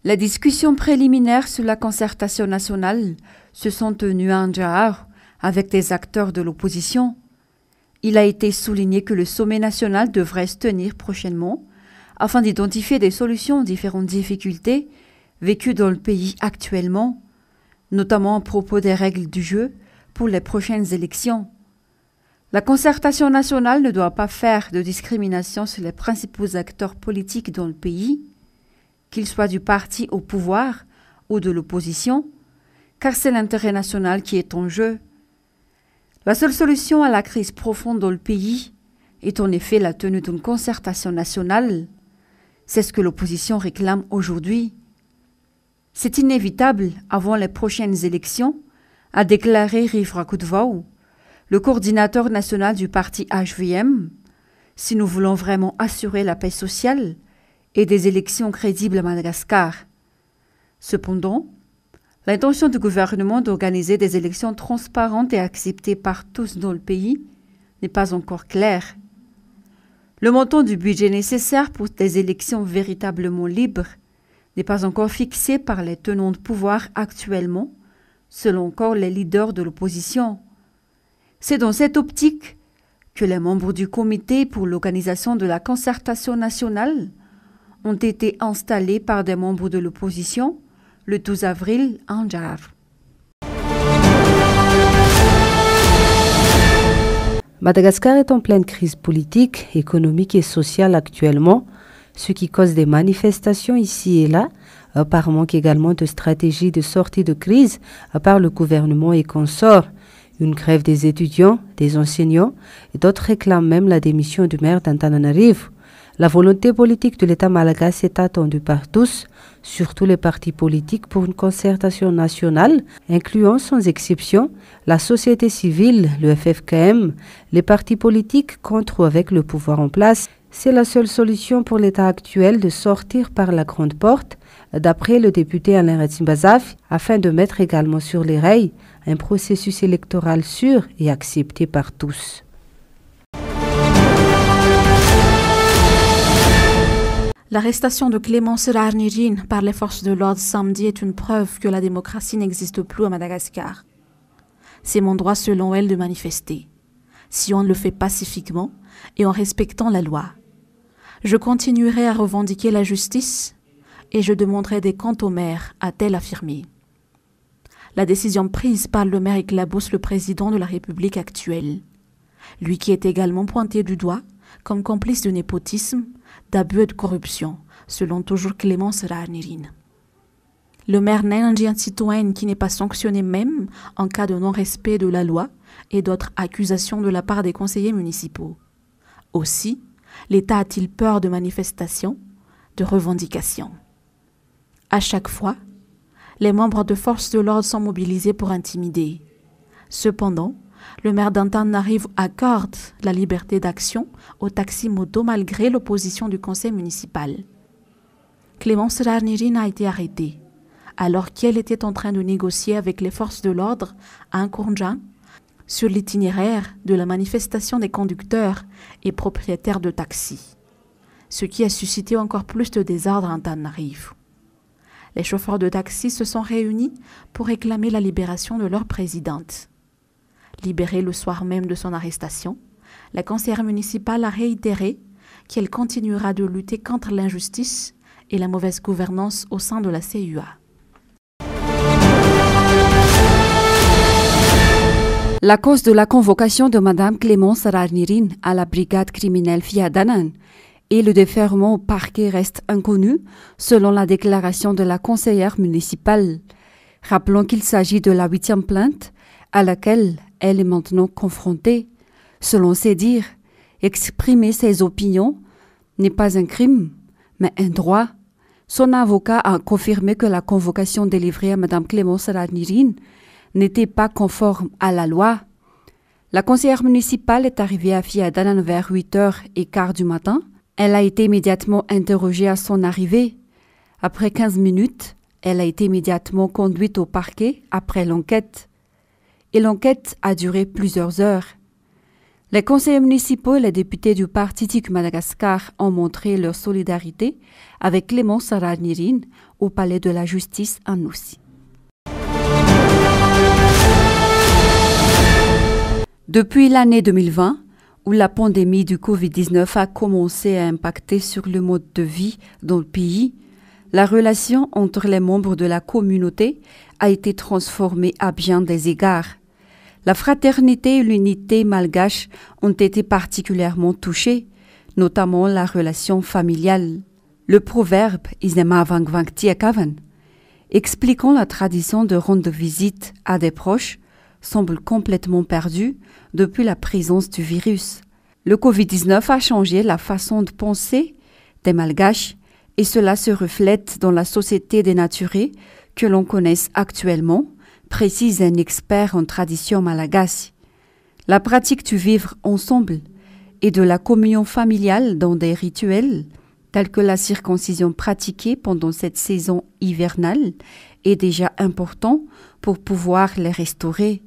Les discussions préliminaires sur la concertation nationale se sont tenues à Ndjahar avec des acteurs de l'opposition. Il a été souligné que le sommet national devrait se tenir prochainement afin d'identifier des solutions aux différentes difficultés vécues dans le pays actuellement, notamment à propos des règles du jeu pour les prochaines élections. La concertation nationale ne doit pas faire de discrimination sur les principaux acteurs politiques dans le pays, qu'ils soient du parti au pouvoir ou de l'opposition, car c'est l'intérêt national qui est en jeu. La seule solution à la crise profonde dans le pays est en effet la tenue d'une concertation nationale. C'est ce que l'opposition réclame aujourd'hui. C'est inévitable avant les prochaines élections, a déclaré Riv Rakoutvou, le coordinateur national du parti HVM, si nous voulons vraiment assurer la paix sociale et des élections crédibles à Madagascar. Cependant, l'intention du gouvernement d'organiser des élections transparentes et acceptées par tous dans le pays n'est pas encore claire. Le montant du budget nécessaire pour des élections véritablement libres n'est pas encore fixé par les tenants de pouvoir actuellement, selon encore les leaders de l'opposition. C'est dans cette optique que les membres du comité pour l'organisation de la concertation nationale ont été installés par des membres de l'opposition le 12 avril à Ndjahar. Madagascar est en pleine crise politique, économique et sociale actuellement, ce qui cause des manifestations ici et là, par manque également de stratégie de sortie de crise par le gouvernement et consorts. Une grève des étudiants, des enseignants et d'autres réclament même la démission du maire d'Antananarivo. La volonté politique de l'État malagasy est attendue par tous, surtout les partis politiques, pour une concertation nationale, incluant sans exception la société civile, le FFKM, les partis politiques contre ou avec le pouvoir en place. C'est la seule solution pour l'État actuel de sortir par la grande porte, d'après le député Alain Ratzimbazaf, afin de mettre également sur les rails un processus électoral sûr et accepté par tous. L'arrestation de Clémence Rarnirine par les forces de l'ordre samedi est une preuve que la démocratie n'existe plus à Madagascar. C'est mon droit selon elle de manifester, si on le fait pacifiquement et en respectant la loi. Je continuerai à revendiquer la justice et je demanderai des comptes au maire, a-t-elle affirmé. La décision prise par le maire éclabousse le président de la République actuelle, lui qui est également pointé du doigt comme complice de népotisme, d'abus et de corruption, selon toujours Clémence Rarnirine. Le maire n'est un citoyen qui n'est pas sanctionné même en cas de non-respect de la loi et d'autres accusations de la part des conseillers municipaux. Aussi, l'État a-t-il peur de manifestations, de revendications? À chaque fois, les membres de forces de l'ordre sont mobilisés pour intimider. Cependant, le maire d'Antananarivo accorde la liberté d'action aux taxis-motos malgré l'opposition du conseil municipal. Clémence Rarnirine a été arrêtée alors qu'elle était en train de négocier avec les forces de l'ordre à Nkoundja sur l'itinéraire de la manifestation des conducteurs et propriétaires de taxis, ce qui a suscité encore plus de désordre à Antananarivo. Les chauffeurs de taxi se sont réunis pour réclamer la libération de leur présidente. Libérée le soir même de son arrestation, la conseillère municipale a réitéré qu'elle continuera de lutter contre l'injustice et la mauvaise gouvernance au sein de la CUA. La cause de la convocation de Mme Clémence Rarnirine à la brigade criminelle Fiadanan et le déferment au parquet reste inconnu, selon la déclaration de la conseillère municipale. Rappelons qu'il s'agit de la 8e plainte à laquelle elle est maintenant confrontée. Selon ses dires, exprimer ses opinions n'est pas un crime, mais un droit. Son avocat a confirmé que la convocation délivrée à Mme Clémence Rarnirine n'était pas conforme à la loi. La conseillère municipale est arrivée à Fiadanan vers 8h15 du matin. Elle a été immédiatement interrogée à son arrivée. Après 15 minutes, elle a été immédiatement conduite au parquet après l'enquête. Et l'enquête a duré plusieurs heures. Les conseillers municipaux et les députés du Parti TIC Madagascar ont montré leur solidarité avec Clémence Rarnirine au Palais de la Justice à Nosy. Depuis l'année 2020, où la pandémie du Covid-19 a commencé à impacter sur le mode de vie dans le pays, la relation entre les membres de la communauté a été transformée à bien des égards. La fraternité et l'unité malgache ont été particulièrement touchées, notamment la relation familiale. Le proverbe « Isema Vangvang Tiekavan » expliquant la tradition de rendre visite à des proches semble complètement perdu depuis la présence du virus. Le Covid-19 a changé la façon de penser des Malgaches et cela se reflète dans la société dénaturée que l'on connaisse actuellement, précise un expert en tradition malagasy. La pratique du vivre ensemble et de la communion familiale dans des rituels tels que la circoncision pratiquée pendant cette saison hivernale est déjà important pour pouvoir les restaurer.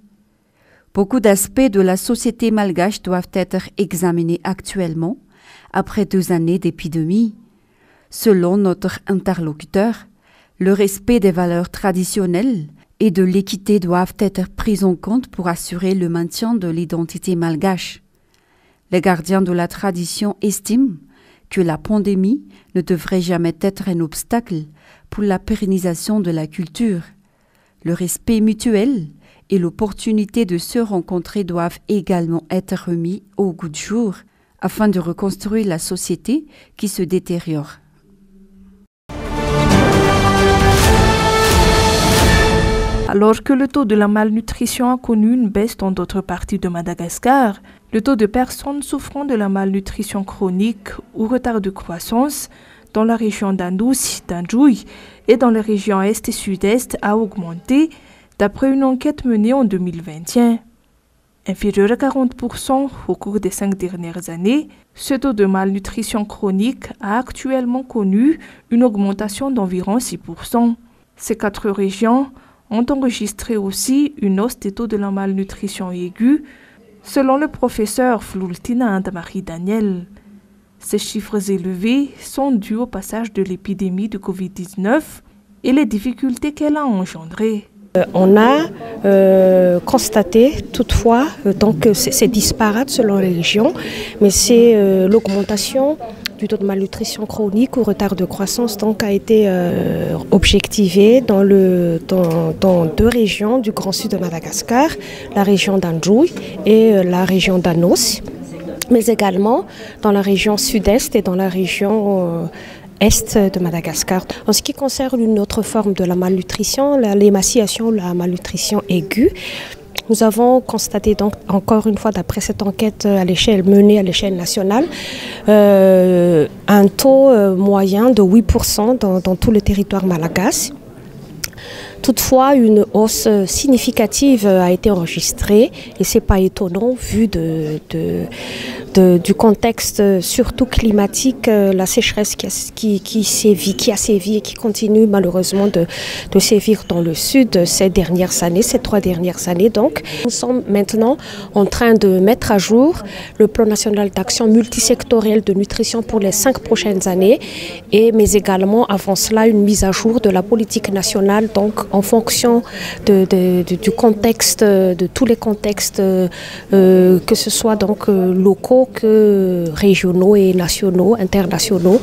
Beaucoup d'aspects de la société malgache doivent être examinés actuellement, après 2 années d'épidémie. Selon notre interlocuteur, le respect des valeurs traditionnelles et de l'équité doivent être pris en compte pour assurer le maintien de l'identité malgache. Les gardiens de la tradition estiment que la pandémie ne devrait jamais être un obstacle pour la pérennisation de la culture. Le respect mutuel et l'opportunité de se rencontrer doivent également être remis au goût du jour afin de reconstruire la société qui se détériore. Alors que le taux de la malnutrition a connu une baisse dans d'autres parties de Madagascar, le taux de personnes souffrant de la malnutrition chronique ou retard de croissance dans la région d'Anoussi, d'Anjouy et dans les régions Est et Sud-Est a augmenté d'après une enquête menée en 2021. Inférieur à 40% au cours des 5 dernières années, ce taux de malnutrition chronique a actuellement connu une augmentation d'environ 6%. Ces 4 régions ont enregistré aussi une hausse des taux de la malnutrition aiguë, selon le professeur Floultina Andamari Daniel. Ces chiffres élevés sont dus au passage de l'épidémie de Covid-19 et les difficultés qu'elle a engendrées. On a constaté toutefois, donc c'est disparate selon les régions, mais c'est l'augmentation du taux de malnutrition chronique ou retard de croissance donc a été objectivé dans 2 régions du Grand Sud de Madagascar, la région d'Anjouy et la région d'Anos, mais également dans la région sud-est et dans la région est de Madagascar. En ce qui concerne une autre forme de la malnutrition, l'émaciation, la malnutrition aiguë, nous avons constaté donc encore une fois d'après cette enquête menée à l'échelle nationale un taux moyen de 8% dans tout le territoire malagasy. Toutefois, une hausse significative a été enregistrée et ce n'est pas étonnant vu du contexte surtout climatique, la sécheresse qui a sévi et qui continue malheureusement de sévir dans le sud ces 3 dernières années. Donc, nous sommes maintenant en train de mettre à jour le plan national d'action multisectoriel de nutrition pour les 5 prochaines années, mais également avant cela une mise à jour de la politique nationale, donc en fonction du contexte, de tous les contextes, que ce soit donc locaux que régionaux et nationaux, internationaux.